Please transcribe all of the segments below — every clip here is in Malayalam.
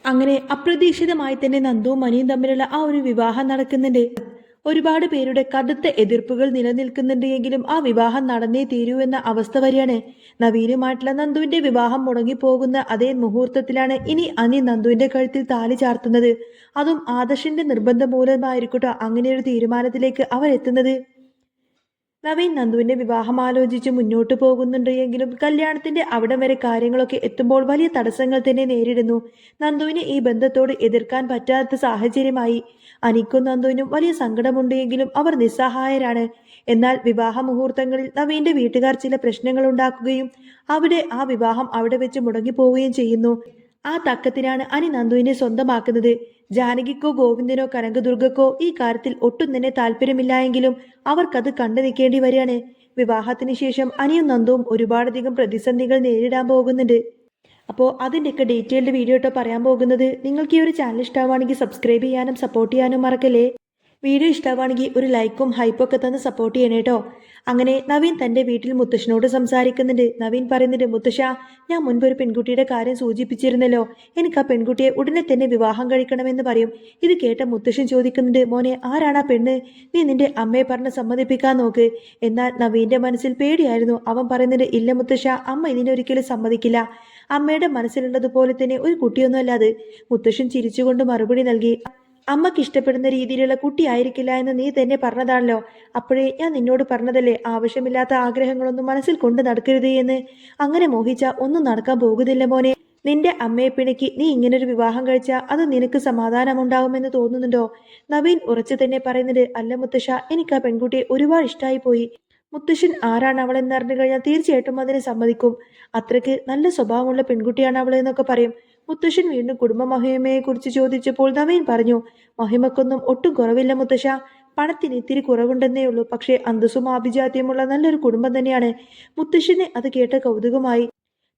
അങ്ങനെ അപ്രതീക്ഷിതമായി തന്നെ നന്ദുവും മണിയും തമ്മിലുള്ള ആ ഒരു വിവാഹം നടക്കുന്നുണ്ട്. ഒരുപാട് പേരുടെ കടുത്ത എതിർപ്പുകൾ നിലനിൽക്കുന്നുണ്ട് എങ്കിലും ആ വിവാഹം നടന്നേ തീരൂ എന്ന അവസ്ഥ വരെയാണ്. നവീനുമായിട്ടുള്ള നന്ദുവിന്റെ വിവാഹം മുടങ്ങിപ്പോകുന്ന അതേ മുഹൂർത്തത്തിലാണ് ഇനി അനി നന്ദുവിന്റെ കഴുത്തിൽ താലി ചാർത്തുന്നത്. അതും ആദർശിന്റെ നിർബന്ധം മൂലമായിരിക്കട്ടോ അങ്ങനെ ഒരു തീരുമാനത്തിലേക്ക് അവർ എത്തുന്നത്. നവീൻ നന്ദുവിന്റെ വിവാഹം ആലോചിച്ച് മുന്നോട്ട് പോകുന്നുണ്ട് എങ്കിലും കല്യാണത്തിന്റെ അവിടം വരെ കാര്യങ്ങളൊക്കെ എത്തുമ്പോൾ വലിയ തടസ്സങ്ങൾ തന്നെ നേരിടുന്നു. നന്ദുവിന് ഈ ബന്ധത്തോട് എതിർക്കാൻ പറ്റാത്ത സാഹചര്യമായി. അനിക്കും നന്ദുവിനും വലിയ സങ്കടമുണ്ട് എങ്കിലും അവർ നിസ്സഹായരാണ്. എന്നാൽ വിവാഹ മുഹൂർത്തങ്ങളിൽ നവീന്റെ വീട്ടുകാർ ചില പ്രശ്നങ്ങൾ ഉണ്ടാക്കുകയും ആ വിവാഹം അവിടെ വെച്ച് മുടങ്ങിപ്പോവുകയും ചെയ്യുന്നു. ആ തക്കത്തിനാണ് അനി നന്ദുവിനെ സ്വന്തമാക്കുന്നത്. ജാനകിക്കോ ഗോവിന്ദനോ കനകദുർഗക്കോ ഈ കാര്യത്തിൽ ഒട്ടും തന്നെ താല്പര്യമില്ല എങ്കിലും അവർക്കത് കണ്ടു നിൽക്കേണ്ടി വരികയാണ്. വിവാഹത്തിന് ശേഷം അനിയും നന്ദുവും ഒരുപാടധികം പ്രതിസന്ധികൾ നേരിടാൻ പോകുന്നുണ്ട്. അപ്പോൾ അതിൻ്റെയൊക്കെ ഡീറ്റെയിൽഡ് വീഡിയോ കേട്ടോ പറയാൻ പോകുന്നത്. നിങ്ങൾക്ക് ഈ ഒരു ചാനൽ ഇഷ്ടമാണെങ്കിൽ സബ്സ്ക്രൈബ് ചെയ്യാനും സപ്പോർട്ട് ചെയ്യാനും മറക്കല്ലേ. വീഡിയോ ഇഷ്ടമാണെങ്കിൽ ഒരു ലൈക്കും ഹൈപ്പൊക്കെ തന്ന് സപ്പോർട്ട് ചെയ്യണേ കേട്ടോ. അങ്ങനെ നവീൻ തൻ്റെ വീട്ടിൽ മുത്തശ്ശനോട് സംസാരിക്കുന്നുണ്ട്. നവീൻ പറയുന്നുണ്ട്, മുത്തശ്ശ, ഞാൻ മുൻപ് ഒരു പെൺകുട്ടിയുടെ കാര്യം സൂചിപ്പിച്ചിരുന്നല്ലോ. എനിക്ക് ആ പെൺകുട്ടിയെ ഉടനെ തന്നെ വിവാഹം കഴിക്കണമെന്ന് പറയും. ഇത് കേട്ട മുത്തശ്ശൻ ചോദിക്കുന്നുണ്ട്, മോനെ, ആരാണ് ആ പെണ്ണ്? നീ നിന്റെ അമ്മയെ പറഞ്ഞ് സമ്മതിപ്പിക്കാൻ നോക്ക്. എന്നാൽ നവീൻ്റെ മനസ്സിൽ പേടിയായിരുന്നു. അവൻ പറയുന്നുണ്ട്, ഇല്ല മുത്തശ്ശ, അമ്മ ഇതിനൊരിക്കലും സമ്മതിക്കില്ല. അമ്മയുടെ മനസ്സിലുള്ളതുപോലെ തന്നെ ഒരു കുട്ടിയൊന്നുമല്ല അത്. മുത്തശ്ശൻ ചിരിച്ചുകൊണ്ട് മറുപടി നൽകി, അമ്മക്ക് ഇഷ്ടപ്പെടുന്ന രീതിയിലുള്ള കുട്ടിയായിരിക്കില്ല എന്ന് നീ തന്നെ പറഞ്ഞതാണല്ലോ. അപ്പോഴേ ഞാൻ നിന്നോട് പറഞ്ഞതല്ലേ, ആവശ്യമില്ലാത്ത ആഗ്രഹങ്ങളൊന്നും മനസ്സിൽ കൊണ്ട് നടക്കരുത് എന്ന്. അങ്ങനെ മോഹിച്ച ഒന്നും നടക്കാൻ പോകുന്നില്ല മോനെ. നിന്റെ അമ്മയെ പിണക്കി നീ ഇങ്ങനൊരു വിവാഹം കഴിച്ചാൽ അത് നിനക്ക് സമാധാനമുണ്ടാവുമെന്ന് തോന്നുന്നുണ്ടോ? നവീൻ ഉറച്ചു തന്നെ പറയുന്നത്, അല്ല മുത്തശ്ശ, എനിക്ക് ആ പെൺകുട്ടിയെ ഒരുപാട് ഇഷ്ടമായി പോയി. മുത്തശ്ശൻ ആരാണ് അവളെന്നറിഞ്ഞു കഴിഞ്ഞാൽ തീർച്ചയായിട്ടും അതിനെ സമ്മതിക്കും. അത്രയ്ക്ക് നല്ല സ്വഭാവമുള്ള പെൺകുട്ടിയാണ് അവളെന്നൊക്കെ പറയും. മുത്തശ്ശൻ വീണ്ടും കുടുംബ മഹിമയെ കുറിച്ച് ചോദിച്ചപ്പോൾ നവീൻ പറഞ്ഞു, മഹിമക്കൊന്നും ഒട്ടും കുറവില്ല മുത്തശ്ശ. പണത്തിന് ഇത്തിരി കുറവുണ്ടെന്നേ ഉള്ളൂ. പക്ഷേ അന്തസ്സും ആഭിജാത്യമുള്ള നല്ലൊരു കുടുംബം തന്നെയാണ്. മുത്തശ്ശന് അത് കേട്ട കൗതുകമായി.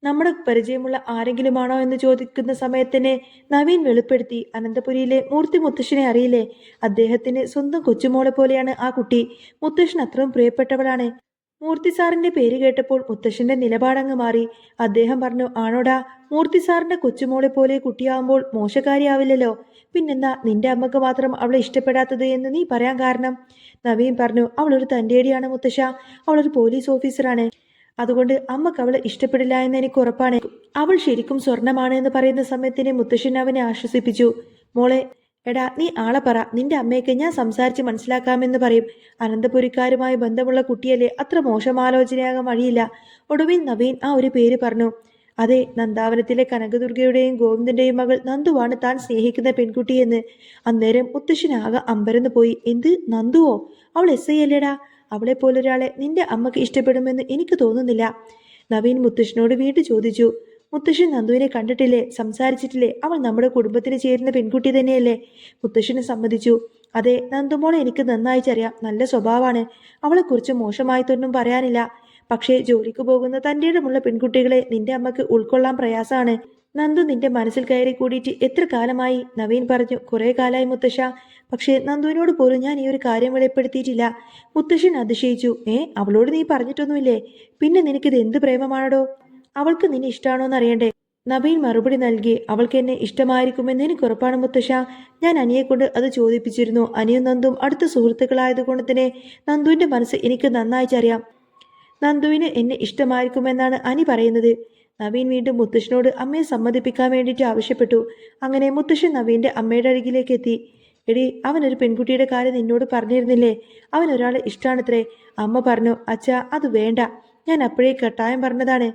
നമ്മുടെ പരിചയമുള്ള ആരെങ്കിലുമാണോ എന്ന് ചോദിക്കുന്ന സമയത്തന്നെ നവീൻ വെളിപ്പെടുത്തി, അനന്തപുരിയിലെ മൂർത്തി മുത്തശ്ശനെ അറിയില്ലേ? അദ്ദേഹത്തിന് സ്വന്തം കൊച്ചുമോളെ പോലെയാണ് ആ കുട്ടി. മുത്തശ്ശൻ അത്രയും പ്രിയപ്പെട്ടവളാണ്. മൂർത്തി സാറിന്റെ പേര് കേട്ടപ്പോൾ മുത്തശ്ശന്റെ നിലപാടങ്ങ് മാറി. അദ്ദേഹം പറഞ്ഞു, ആണോടാ, മൂർത്തി സാറിന്റെ കൊച്ചുമോളെ പോലെ കുട്ടിയാവുമ്പോൾ മോശക്കാരിയാവില്ലല്ലോ. പിന്നെന്താ നിന്റെ അമ്മക്ക് മാത്രം അവളെ ഇഷ്ടപ്പെടാത്തത് എന്ന് നീ പറയാൻ കാരണം? നവീൻ പറഞ്ഞു, അവളൊരു തന്റേടിയാണ് മുത്തശ്ശ. അവളൊരു പോലീസ് ഓഫീസറാണ്. അതുകൊണ്ട് അമ്മക്ക് അവളെ ഇഷ്ടപ്പെടില്ല എന്ന് എനിക്ക് ഉറപ്പാണ്. അവൾ ശരിക്കും സ്വർണമാണ് എന്ന് പറയുന്ന സമയത്തിന് മുത്തശ്ശൻ അവനെ ആശ്വസിപ്പിച്ചു. മോളെ, എടാ, നീ ആളെ പറ. നിന്റെ അമ്മയൊക്കെ ഞാൻ സംസാരിച്ച് മനസ്സിലാക്കാമെന്ന് പറയും. അനന്തപുരിക്കാരുമായി ബന്ധമുള്ള കുട്ടിയല്ലേ, അത്ര മോശമാലോചനയാകാൻ വഴിയില്ല. ഒടുവിൽ നവീൻ ആ ഒരു പേര് പറഞ്ഞു. അതെ, നന്ദാവനത്തിലെ കനകദുർഗയുടെയും ഗോവിന്ദന്റെയും മകൾ നന്ദുവാണ് താൻ സ്നേഹിക്കുന്ന പെൺകുട്ടിയെന്ന്. അന്നേരം മുത്തശ്ശനാകെ അമ്പരന്ന് പോയി. എന്ത്, നന്ദുവോ? അവൾ എസ് ഐ അല്ലേടാ? അവളെ പോലൊരാളെ നിന്റെ അമ്മക്ക് ഇഷ്ടപ്പെടുമെന്ന് എനിക്ക് തോന്നുന്നില്ല. നവീൻ മുത്തശ്ശനോട് വീണ്ടും ചോദിച്ചു. മുത്തശ്ശൻ നന്ദുവിനെ കണ്ടിട്ടില്ലേ, സംസാരിച്ചിട്ടില്ലേ? അവൾ നമ്മുടെ കുടുംബത്തിന് ചേരുന്ന പെൺകുട്ടി തന്നെയല്ലേ? മുത്തശ്ശന് സമ്മതിച്ചു. അതെ, നന്ദുമോളെ എനിക്ക് നന്നായിച്ചറിയാം. നല്ല സ്വഭാവമാണ്. അവളെക്കുറിച്ച് മോശമായിട്ടൊന്നും പറയാനില്ല. പക്ഷേ ജോലിക്ക് പോകുന്ന തൻ്റെ ഇടമുള്ള പെൺകുട്ടികളെ നിന്റെ അമ്മക്ക് ഉൾക്കൊള്ളാൻ പ്രയാസമാണ്. നന്ദു നിന്റെ മനസ്സിൽ കയറി കൂടിയിട്ട് എത്ര കാലമായി? നവീൻ പറഞ്ഞു, കുറെ കാലമായി മുത്തശ്ശ. പക്ഷേ നന്ദുവിനോട് പോലും ഞാൻ ഈ ഒരു കാര്യം വെളിപ്പെടുത്തിയിട്ടില്ല. മുത്തശ്ശൻ അതിശയിച്ചു. അവളോട് നീ പറഞ്ഞിട്ടൊന്നുമില്ലേ? പിന്നെ നിനക്കിത് എന്ത് പ്രേമമാണോ? അവൾക്ക് നിന്നെ ഇഷ്ടമാണോന്ന് അറിയണ്ടേ? നവീൻ മറുപടി നൽകി. അവൾക്ക് എന്നെ ഇഷ്ടമായിരിക്കുമെന്ന് എനിക്ക് ഉറപ്പാണ് മുത്തശ്ശ. ഞാൻ അനിയെ കൊണ്ട് അത് ചോദിപ്പിച്ചിരുന്നു. അനിയും നന്ദും അടുത്ത സുഹൃത്തുക്കളായതുകൊണ്ട് തന്നെ നന്ദുവിന്റെ മനസ്സ് എനിക്ക് നന്നായിച്ചറിയാം. നന്ദുവിന് എന്നെ ഇഷ്ടമായിരിക്കുമെന്നാണ് അനി പറയുന്നത്. നവീൻ വീണ്ടും മുത്തശ്ശനോട് അമ്മയെ സമ്മതിപ്പിക്കാൻ വേണ്ടിയിട്ട് ആവശ്യപ്പെട്ടു. അങ്ങനെ മുത്തശ്ശൻ നവീന്റെ അമ്മയുടെ അരികിലേക്ക് എത്തി. എടി, അവനൊരു പെൺകുട്ടിയുടെ കാര്യം നിന്നോട് പറഞ്ഞിരുന്നില്ലേ? അവൻ ഒരാളെ ഇഷ്ടമാണത്രേ. അമ്മ പറഞ്ഞു, അച്ഛാ, അത് വേണ്ട. ഞാൻ അപ്പോഴേ കട്ടായം പറഞ്ഞതാണ്.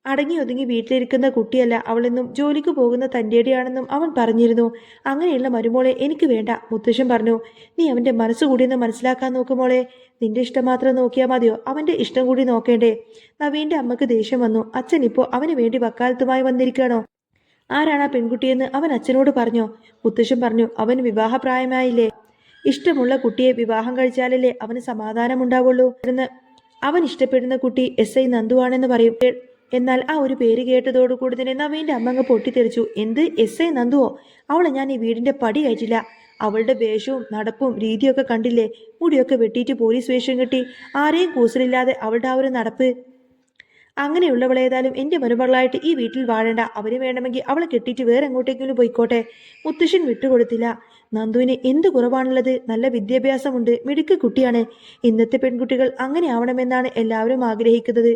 അടങ്ങി ഒതുങ്ങി വീട്ടിലിരിക്കുന്ന കുട്ടിയല്ല അവളെന്നും ജോലിക്ക് പോകുന്ന തൻ്റെടിയാണെന്നും അവൻ പറഞ്ഞിരുന്നു. അങ്ങനെയുള്ള മരുമോളെ എനിക്ക് വേണ്ട. മുത്തശ്ശൻ പറഞ്ഞു, നീ അവൻ്റെ മനസ്സുകൂടിയെന്ന് മനസ്സിലാക്കാൻ നോക്കുമോളെ. നിന്റെ ഇഷ്ടം മാത്രം നോക്കിയാൽ മതിയോ? അവൻ്റെ ഇഷ്ടം കൂടി നോക്കേണ്ടേ? നവീൻ്റെ അമ്മക്ക് ദേഷ്യം വന്നു. അച്ഛൻ ഇപ്പോൾ അവന് വേണ്ടി വക്കാലത്തുമായി വന്നിരിക്കുകയാണോ? ആരാണ് ആ പെൺകുട്ടിയെന്ന് അവൻ അച്ഛനോട് പറഞ്ഞോ? മുത്തശ്ശൻ പറഞ്ഞു, അവന് വിവാഹപ്രായമായില്ലേ? ഇഷ്ടമുള്ള കുട്ടിയെ വിവാഹം കഴിച്ചാലല്ലേ അവന് സമാധാനമുണ്ടാവുള്ളൂ എന്ന്. അവൻ ഇഷ്ടപ്പെടുന്ന കുട്ടി എസ് ഐ നന്ദുവാണെന്ന് പറയും. എന്നാൽ ആ ഒരു പേര് കേട്ടതോടുകൂടി തന്നെ നവീൻ്റെ അമ്മങ്ങ് പൊട്ടിത്തെറിച്ചു. എന്ത്, എസ് ഐ നന്ദുവോ? അവളെ ഞാൻ ഈ വീടിന്റെ പടി കയറ്റില്ല. അവളുടെ വേഷവും നടപ്പും രീതിയൊക്കെ കണ്ടില്ലേ? മുടിയൊക്കെ വെട്ടിയിട്ട് പോലീസ് വേഷം കെട്ടി ആരെയും കൂസലില്ലാതെ അവളുടെ ആ ഒരു നടപ്പ്. അങ്ങനെയുള്ളവളേതായാലും എന്റെ മരുമകളായിട്ട് ഈ വീട്ടിൽ വാഴേണ്ട. അവര് വേണമെങ്കിൽ അവളെ കെട്ടിയിട്ട് വേറെ എങ്ങോട്ടെങ്കിലും പോയിക്കോട്ടെ. മുത്തശ്ശൻ വിട്ടുകൊടുത്തില്ല. നന്ദുവിന് എന്ത് കുറവാണുള്ളത്? നല്ല വിദ്യാഭ്യാസമുണ്ട്, മിടുക്ക് കുട്ടിയാണ്. ഇന്നത്തെ പെൺകുട്ടികൾ അങ്ങനെ ആവണമെന്നാണ് എല്ലാവരും ആഗ്രഹിക്കുന്നത്.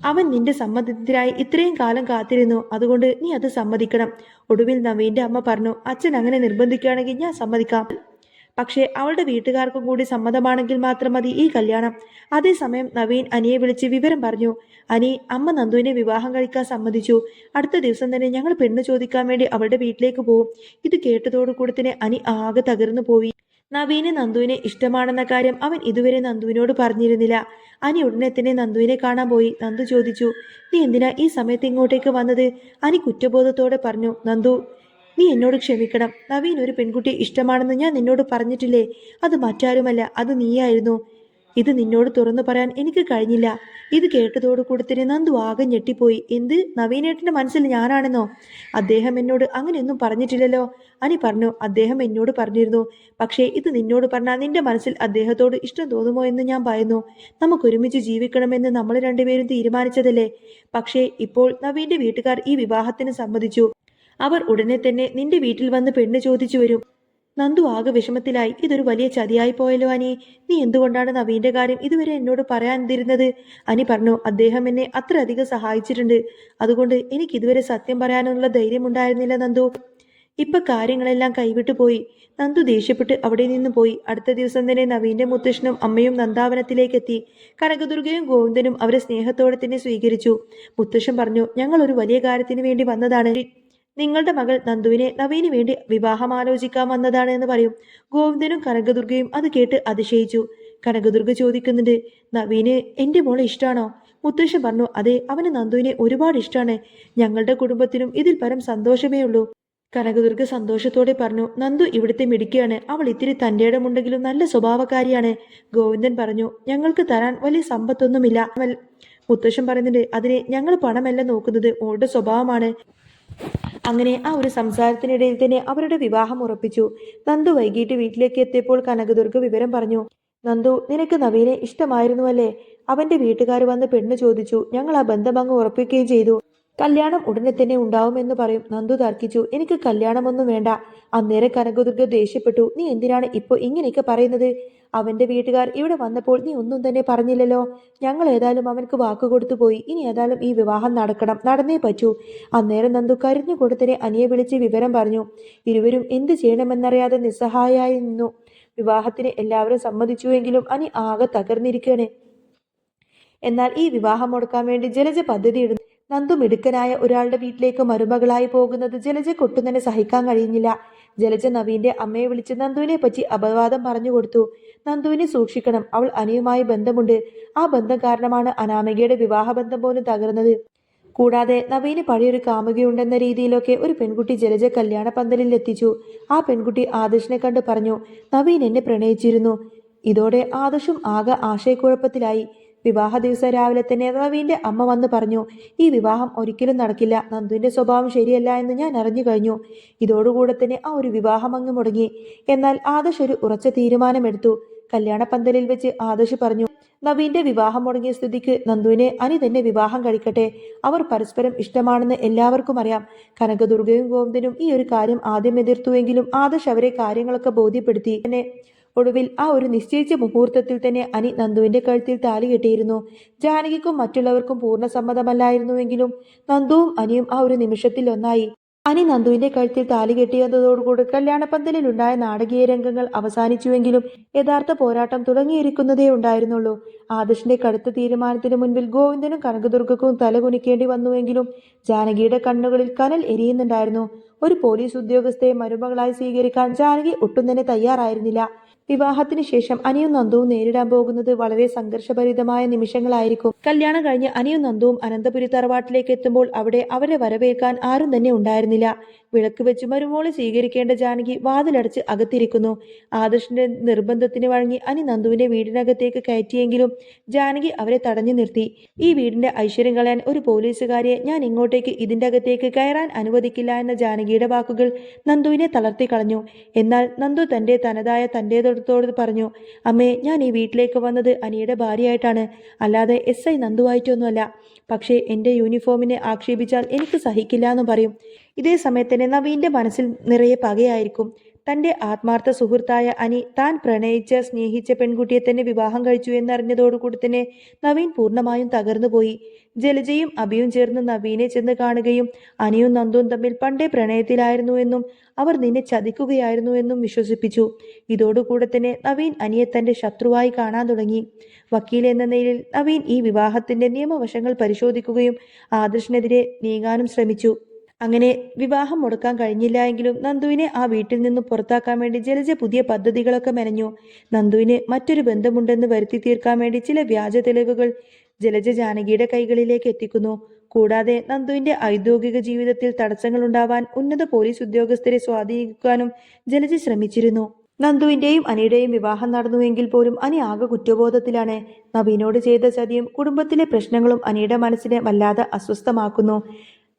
അവൻ നിന്റെ സമ്മതത്തിനായി ഇത്രയും കാലം കാത്തിരുന്നു. അതുകൊണ്ട് നീ അത് സമ്മതിക്കണം. ഒടുവിൽ നവീന്റെ അമ്മ പറഞ്ഞു, അച്ഛൻ അങ്ങനെ നിർബന്ധിക്കുകയാണെങ്കിൽ ഞാൻ സമ്മതിക്കാം. പക്ഷേ അവളുടെ വീട്ടുകാർക്കും കൂടി സമ്മതമാണെങ്കിൽ മാത്രം മതി ഈ കല്യാണം. അതേസമയം നവീൻ അനിയെ വിളിച്ച് വിവരം പറഞ്ഞു. അനി, അമ്മ നന്ദുവിനെ വിവാഹം കഴിക്കാൻ സമ്മതിച്ചു. അടുത്ത ദിവസം തന്നെ ഞങ്ങൾ പെണ്ണ് ചോദിക്കാൻ വേണ്ടി അവളുടെ വീട്ടിലേക്ക് പോകും. ഇത് കേട്ടതോടുകൂടി തന്നെ അനി ആകെ തകർന്നു പോയി. നവീന് നന്ദുവിനെ ഇഷ്ടമാണെന്ന കാര്യം അവൻ ഇതുവരെ നന്ദുവിനോട് പറഞ്ഞിരുന്നില്ല. അനി ഉടനെ തന്നെ നന്ദുവിനെ കാണാൻ പോയി. നന്ദു ചോദിച്ചു, നീ എന്തിനാ ഈ സമയത്ത് ഇങ്ങോട്ടേക്ക് വന്നത്? അനി കുറ്റബോധത്തോടെ പറഞ്ഞു, നന്ദു, നീ എന്നോട് ക്ഷമിക്കണം. നവീൻ ഒരു പെൺകുട്ടി ഇഷ്ടമാണെന്ന് ഞാൻ നിന്നോട് പറഞ്ഞിട്ടില്ലേ? അത് മറ്റാരുമല്ല, അത് നീയായിരുന്നു. ഇത് നിന്നോട് തുറന്നു പറയാൻ എനിക്ക് കഴിഞ്ഞില്ല. ഇത് കേട്ടതോടുകൂടി തന്നെ നന്ദു ആകെ ഞെട്ടിപ്പോയി. എന്ത്? നവീനേട്ടന്റെ മനസ്സിൽ ഞാനാണെന്നോ? അദ്ദേഹം എന്നോട് അങ്ങനെയൊന്നും പറഞ്ഞിട്ടില്ലല്ലോ. അനി പറഞ്ഞു, അദ്ദേഹം എന്നോട് പറഞ്ഞിരുന്നു. പക്ഷേ ഇത് നിന്നോട് പറഞ്ഞാൽ നിന്റെ മനസ്സിൽ അദ്ദേഹത്തോട് ഇഷ്ടം തോന്നുമോ എന്ന് ഞാൻ ഭയന്നു. നമുക്കൊരുമിച്ച് ജീവിക്കണമെന്ന് നമ്മൾ രണ്ടുപേരും തീരുമാനിച്ചതല്ലേ. പക്ഷേ ഇപ്പോൾ നവീന്റെ വീട്ടുകാർ ഈ വിവാഹത്തിന് സമ്മതിച്ചു. അവർ ഉടനെ തന്നെ നിന്റെ വീട്ടിൽ വന്ന് പെണ്ണ് ചോദിച്ചു വരും. നന്ദു ആകെ വിഷമത്തിലായി. ഇതൊരു വലിയ ചതിയായി പോയല്ലോ അനി. നീ എന്തുകൊണ്ടാണ് നവീന്റെ കാര്യം ഇതുവരെ എന്നോട് പറയാതിരുന്നത്? അനി പറഞ്ഞു, അദ്ദേഹം എന്നെ അത്രയധികം സഹായിച്ചിട്ടുണ്ട്. അതുകൊണ്ട് എനിക്ക് ഇതുവരെ സത്യം പറയാനുള്ള ധൈര്യം ഉണ്ടായിരുന്നില്ല നന്ദു. ഇപ്പൊ കാര്യങ്ങളെല്ലാം കൈവിട്ടു പോയി. നന്ദു ദേഷ്യപ്പെട്ട് അവിടെ നിന്ന് പോയി. അടുത്ത ദിവസം തന്നെ നവീന്റെ മുത്തശ്ശനും അമ്മയും നന്ദാവനത്തിലേക്കെത്തി. കനകദുർഗയും ഗോവിന്ദനും അവരെ സ്നേഹത്തോടെ തന്നെ സ്വീകരിച്ചു. മുത്തശ്ശൻ പറഞ്ഞു, ഞങ്ങൾ ഒരു വലിയ കാര്യത്തിന് വേണ്ടി വന്നതാണ്. നിങ്ങളുടെ മകൾ നന്ദുവിനെ നവീന് വേണ്ടി വിവാഹം ആലോചിക്കാൻ വന്നതാണ് എന്ന് പറയും. ഗോവിന്ദനും കനകദുർഗയും അത് കേട്ട് അതിശയിച്ചു. കനകദുർഗ ചോദിക്കുന്നുണ്ട്, നവീന് എന്റെ മോളെ ഇഷ്ടാണോ? മുത്തശ്ശൻ പറഞ്ഞു, അതെ, അവന് നന്ദുവിനെ ഒരുപാട് ഇഷ്ടമാണ്. ഞങ്ങളുടെ കുടുംബത്തിനും ഇതിൽ പരം സന്തോഷമേ ഉള്ളൂ. കനകദുർഗ സന്തോഷത്തോടെ പറഞ്ഞു, നന്ദു ഇവിടുത്തെ മിടുക്കിയാണ്. അവൾ ഇത്തിരി തന്റെ ഇടമുണ്ടെങ്കിലും നല്ല സ്വഭാവക്കാരിയാണ്. ഗോവിന്ദൻ പറഞ്ഞു, ഞങ്ങൾക്ക് തരാൻ വലിയ സമ്പത്തൊന്നുമില്ല. മുത്തശ്ശൻ പറയുന്നുണ്ട്, അതിനെ ഞങ്ങൾ പണമല്ല നോക്കുന്നത്, മോളുടെ സ്വഭാവമാണ്. അങ്ങനെ ആ ഒരു സംസാരത്തിനിടയിൽ തന്നെ അവരുടെ വിവാഹം ഉറപ്പിച്ചു. നന്ദു വൈകിട്ട് വീട്ടിലേക്ക് എത്തിയപ്പോൾ കനകദുർഗ വിവരം പറഞ്ഞു. നന്ദു, നിനക്ക് നവീനെ ഇഷ്ടമായിരുന്നുവല്ലേ? അവന്റെ വീട്ടുകാർ വന്ന് പെണ്ണ് ചോദിച്ചു. ഞങ്ങൾ ആ ബന്ധം അങ്ങ് ഉറപ്പിക്കുകയും ചെയ്തു. കല്യാണം ഉടനെ തന്നെ ഉണ്ടാവുമെന്ന് പറയും. നന്ദു തർക്കിച്ചു, എനിക്ക് കല്യാണമൊന്നും വേണ്ട. അന്നേരം കനകദുർഗ ദേഷ്യപ്പെട്ടു, നീ എന്തിനാണ് ഇപ്പോൾ ഇങ്ങനെയൊക്കെ പറയുന്നത്? അവന്റെ വീട്ടുകാർ ഇവിടെ വന്നപ്പോൾ നീ ഒന്നും തന്നെ പറഞ്ഞില്ലല്ലോ. ഞങ്ങൾ ഏതായാലും അവനക്ക് വാക്ക് കൊടുത്തു പോയി. ഇനി ഏതായാലും ഈ വിവാഹം നടക്കണം, നടന്നേ പറ്റൂ. അന്നേരം നന്ദു കരഞ്ഞു കൊടുത്തനെ അനിയെ വിളിച്ച് വിവരം പറഞ്ഞു. ഇരുവരും എന്ത് ചെയ്യണമെന്നറിയാതെ നിസ്സഹായായി നിന്നു. വിവാഹത്തിന് എല്ലാവരും സമ്മതിച്ചുവെങ്കിലും അനി ആകെ തകർന്നിരിക്കുകയാണ്. എന്നാൽ ഈ വിവാഹം മുടക്കാൻ വേണ്ടി ജലജ പദ്ധതിയിടുന്നു. നന്ദു മിടുക്കനായ ഒരാളുടെ വീട്ടിലേക്ക് മരുമകളായി പോകുന്നത് ജലജയ്ക്ക് ഒട്ടും തന്നെ സഹിക്കാൻ കഴിയുന്നില്ല. ജലജ നവീന്റെ അമ്മയെ വിളിച്ച് നന്ദുവിനെ പറ്റി അപവാദം പറഞ്ഞു കൊടുത്തു. നന്ദുവിനെ സൂക്ഷിക്കണം, അവൾ അനിയുമായി ബന്ധമുണ്ട്. ആ ബന്ധം കാരണമാണ് അനാമികയുടെ വിവാഹബന്ധം പോലും തകർന്നത്. കൂടാതെ നവീന് പഴയൊരു കാമുകയുണ്ടെന്ന രീതിയിലൊക്കെ ഒരു പെൺകുട്ടി ജലജ കല്യാണ പന്തലിൽ എത്തിച്ചു. ആ പെൺകുട്ടി ആദർശിനെ കണ്ട് പറഞ്ഞു, നവീൻ എന്നെ പ്രണയിച്ചിരുന്നു. ഇതോടെ ആദർശും ആകെ ആശയക്കുഴപ്പത്തിലായി. വിവാഹ ദിവസം രാവിലെ തന്നെ നവീന്റെ അമ്മ വന്ന് പറഞ്ഞു, ഈ വിവാഹം ഒരിക്കലും നടക്കില്ല. നന്ദുവിന്റെ സ്വഭാവം ശരിയല്ല എന്ന് ഞാൻ അറിഞ്ഞു കഴിഞ്ഞു. ഇതോടുകൂടെ തന്നെ ആ ഒരു വിവാഹം അങ്ങ് മുടങ്ങി. എന്നാൽ ആദർശ് ഒരു ഉറച്ച തീരുമാനമെടുത്തു. കല്യാണ പന്തലിൽ വെച്ച് ആദർശ് പറഞ്ഞു, നവീന്റെ വിവാഹം മുടങ്ങിയ സ്ഥിതിക്ക് നന്ദുവിനെ അനി തന്നെ വിവാഹം കഴിക്കട്ടെ. അവർ പരസ്പരം ഇഷ്ടമാണെന്ന് എല്ലാവർക്കും അറിയാം. കനകദുർഗയും ഗോവിന്ദനും ഈ ഒരു കാര്യം ആദ്യം എതിർത്തുവെങ്കിലും ആദർശ് അവരെ കാര്യങ്ങളൊക്കെ ബോധ്യപ്പെടുത്തി. തന്നെ ഒടുവിൽ ആ ഒരു നിശ്ചയിച്ച മുഹൂർത്തത്തിൽ തന്നെ അനി നന്ദുവിന്റെ കഴുത്തിൽ താലി കെട്ടിയിരുന്നു. ജാനകിക്കും മറ്റുള്ളവർക്കും പൂർണ്ണ സമ്മതമല്ലായിരുന്നുവെങ്കിലും നന്ദുവും അനിയും ആ ഒരു നിമിഷത്തിൽ ഒന്നായി. അനി നന്ദുവിന്റെ കഴുത്തിൽ താലി കെട്ടിയതോടുകൂടി കല്യാണപ്പന്തലിൽ ഉണ്ടായ നാടകീയ രംഗങ്ങൾ അവസാനിച്ചുവെങ്കിലും യഥാർത്ഥ പോരാട്ടം തുടങ്ങിയിരിക്കുന്നതേ ഉണ്ടായിരുന്നുള്ളൂ. ആദർശിന്റെ കടുത്ത തീരുമാനത്തിന് മുൻപിൽ ഗോവിന്ദനും കനകദുർഗക്കും തലകുനിക്കേണ്ടി വന്നുവെങ്കിലും ജാനകിയുടെ കണ്ണുകളിൽ കനൽ എരിയുന്നുണ്ടായിരുന്നു. ഒരു പോലീസ് ഉദ്യോഗസ്ഥയെ മരുമകളായി സ്വീകരിക്കാൻ ജാനകി ഒട്ടും തന്നെ തയ്യാറായിരുന്നില്ല. വിവാഹത്തിന് ശേഷം അനിയും നന്ദുവും നേരിടാൻ പോകുന്നത് വളരെ സംഘർഷഭരിതമായ നിമിഷങ്ങളായിരിക്കും. കല്യാണം കഴിഞ്ഞ് അനിയും നന്ദുവും അനന്തപുരി തറവാട്ടിലേക്ക് എത്തുമ്പോൾ അവിടെ അവരെ വരവേൽക്കാൻ ആരും തന്നെ ഉണ്ടായിരുന്നില്ല. വിളക്ക് വെച്ച് മരുമോളെ സ്വീകരിക്കേണ്ട ജാനകി വാതിലടച്ച് അകത്തിരിക്കുന്നു. ആദർശിന്റെ നിർബന്ധത്തിന് വഴങ്ങി അനി നന്ദുവിനെ വീടിനകത്തേക്ക് കയറ്റിയെങ്കിലും ജാനകി അവരെ തടഞ്ഞു നിർത്തി. ഈ വീടിന്റെ ഐശ്വര്യം കളയാൻ ഒരു പോലീസുകാരിയെ ഞാൻ ഇങ്ങോട്ടേക്ക് ഇതിന്റെ അകത്തേക്ക് കയറാൻ അനുവദിക്കില്ല എന്ന ജാനകിയുടെ വാക്കുകൾ നന്ദുവിനെ തളർത്തി കളഞ്ഞു. എന്നാൽ നന്ദു തനതായ തന്റേതോട് പറഞ്ഞു, അമ്മേ, ഞാൻ ഈ വീട്ടിലേക്ക് വന്നത് അനിയുടെ ഭാര്യയായിട്ടാണ്, അല്ലാതെ SI നന്ദുവായിട്ടൊന്നുമല്ല. പക്ഷേ എൻ്റെ യൂണിഫോമിനെ ആക്ഷേപിച്ചാൽ എനിക്ക് സഹിക്കില്ല എന്ന് പറയും. ഇതേ സമയത്ത് തന്നെ നവീന്റെ മനസ്സിൽ നിറയെ പകയായിരിക്കും. തന്റെ ആത്മാർത്ഥ സുഹൃത്തായ അനി താൻ സ്നേഹിച്ച പെൺകുട്ടിയെ തന്നെ വിവാഹം കഴിച്ചു എന്നറിഞ്ഞതോടുകൂടി തന്നെ നവീൻ പൂർണ്ണമായും തകർന്നുപോയി. ജലജയും അഭിയും ചേർന്ന് നവീനെ ചെന്ന് കാണുകയും അനിയും നന്ദുവും തമ്മിൽ പണ്ടേ പ്രണയത്തിലായിരുന്നു എന്നും അവർ നിന്നെ ചതിക്കുകയായിരുന്നു എന്നും വിശ്വസിപ്പിച്ചു. ഇതോടുകൂടെ തന്നെ നവീൻ അനിയെ തന്റെ ശത്രുവായി കാണാൻ തുടങ്ങി. വക്കീൽ എന്ന നിലയിൽ നവീൻ ഈ വിവാഹത്തിന്റെ നിയമവശങ്ങൾ പരിശോധിക്കുകയും ആദർശിനെതിരെ നീങ്ങാനും ശ്രമിച്ചു. അങ്ങനെ വിവാഹം മുടക്കാൻ കഴിഞ്ഞില്ല എങ്കിലും നന്ദുവിനെ ആ വീട്ടിൽ നിന്നും പുറത്താക്കാൻ വേണ്ടി ജലജ പുതിയ പദ്ധതികളൊക്കെ മെനഞ്ഞു. നന്ദുവിന് മറ്റൊരു ബന്ധമുണ്ടെന്ന് വരുത്തി തീർക്കാൻ വേണ്ടി ചില വ്യാജ തെളിവുകൾ ജലജ ജാനകിയുടെ കൈകളിലേക്ക് എത്തിക്കുന്നു. കൂടാതെ നന്ദുവിന്റെ ഔദ്യോഗിക ജീവിതത്തിൽ തടസ്സങ്ങൾ ഉണ്ടാവാൻ ഉന്നത പോലീസ് ഉദ്യോഗസ്ഥരെ സ്വാധീനിക്കാനും ജലജ ശ്രമിച്ചിരുന്നു. നന്ദുവിന്റെയും അനിയുടെയും വിവാഹം നടന്നുവെങ്കിൽ പോലും അനി ആകെ കുറ്റബോധത്തിലാണ്. നവീനോട് ചെയ്ത ചതിയും കുടുംബത്തിലെ പ്രശ്നങ്ങളും അനിയുടെ മനസ്സിനെ വല്ലാതെ അസ്വസ്ഥമാക്കുന്നു.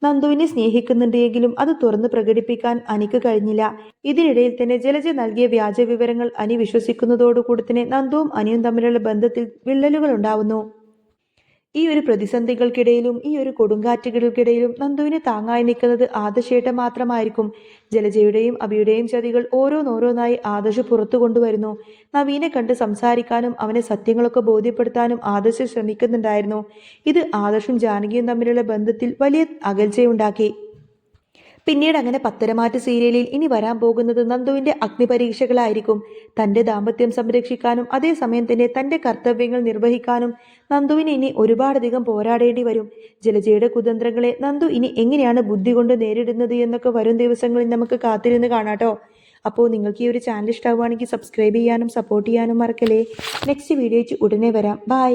നന്ദുവിനെ സ്നേഹിക്കുന്നുണ്ടെങ്കിലും അത് തുറന്ന് പ്രകടിപ്പിക്കാൻ അനിക്ക് കഴിഞ്ഞില്ല. ഇതിനിടയിൽ തന്നെ ജലജ നൽകിയ വ്യാജ വിവരങ്ങൾ അനി വിശ്വസിക്കുന്നതോടുകൂടി തന്നെ നന്ദുവും അനിയും തമ്മിലുള്ള ബന്ധത്തിൽ വിള്ളലുകൾ ഉണ്ടാവുന്നു. ഈ ഒരു പ്രതിസന്ധികൾക്കിടയിലും ഈ ഒരു കൊടുങ്കാറ്റുകൾക്കിടയിലും നന്ദുവിന് താങ്ങായി നിൽക്കുന്നത് ആദർശേട്ടൻ മാത്രമായിരിക്കും. ജലജയുടെയും അഭിയുടെയും ചതികൾ ഓരോന്നോരോന്നായി ആദർശ് പുറത്തു കൊണ്ടുവരുന്നു. നവീനെ കണ്ട് സംസാരിക്കാനും അവനെ സത്യങ്ങളൊക്കെ ബോധ്യപ്പെടുത്താനും ആദർശ് ശ്രമിക്കുന്നുണ്ടായിരുന്നു. ഇത് ആദർശും ജാനകിയും തമ്മിലുള്ള ബന്ധത്തിൽ വലിയ അകൽച്ചയുണ്ടാക്കി. പിന്നീട് അങ്ങനെ പത്തരമാറ്റ് സീരിയലിൽ ഇനി വരാൻ പോകുന്നത് നന്ദുവിന്റെ അഗ്നിപരീക്ഷകളായിരിക്കും. തന്റെ ദാമ്പത്യം സംരക്ഷിക്കാനും അതേസമയം തന്നെ തന്റെ കർത്തവ്യങ്ങൾ നിർവഹിക്കാനും നന്ദുവിന് ഇനി ഒരുപാടധികം പോരാടേണ്ടി വരും. ജലജയുടെ കുതന്ത്രങ്ങളെ നന്ദു ഇനി എങ്ങനെയാണ് ബുദ്ധി കൊണ്ട് നേരിടുന്നത് എന്നൊക്കെ വരും ദിവസങ്ങളിൽ നമുക്ക് കാത്തിരുന്ന് കാണാട്ടോ. അപ്പോൾ നിങ്ങൾക്ക് ഈ ഒരു ചാനൽ ഇഷ്ടമാവുകയാണെങ്കിൽ സബ്സ്ക്രൈബ് ചെയ്യാനും സപ്പോർട്ട് ചെയ്യാനും മറക്കല്ലേ. നെക്സ്റ്റ് വീഡിയോ ഉടനെ വരാം. ബൈ.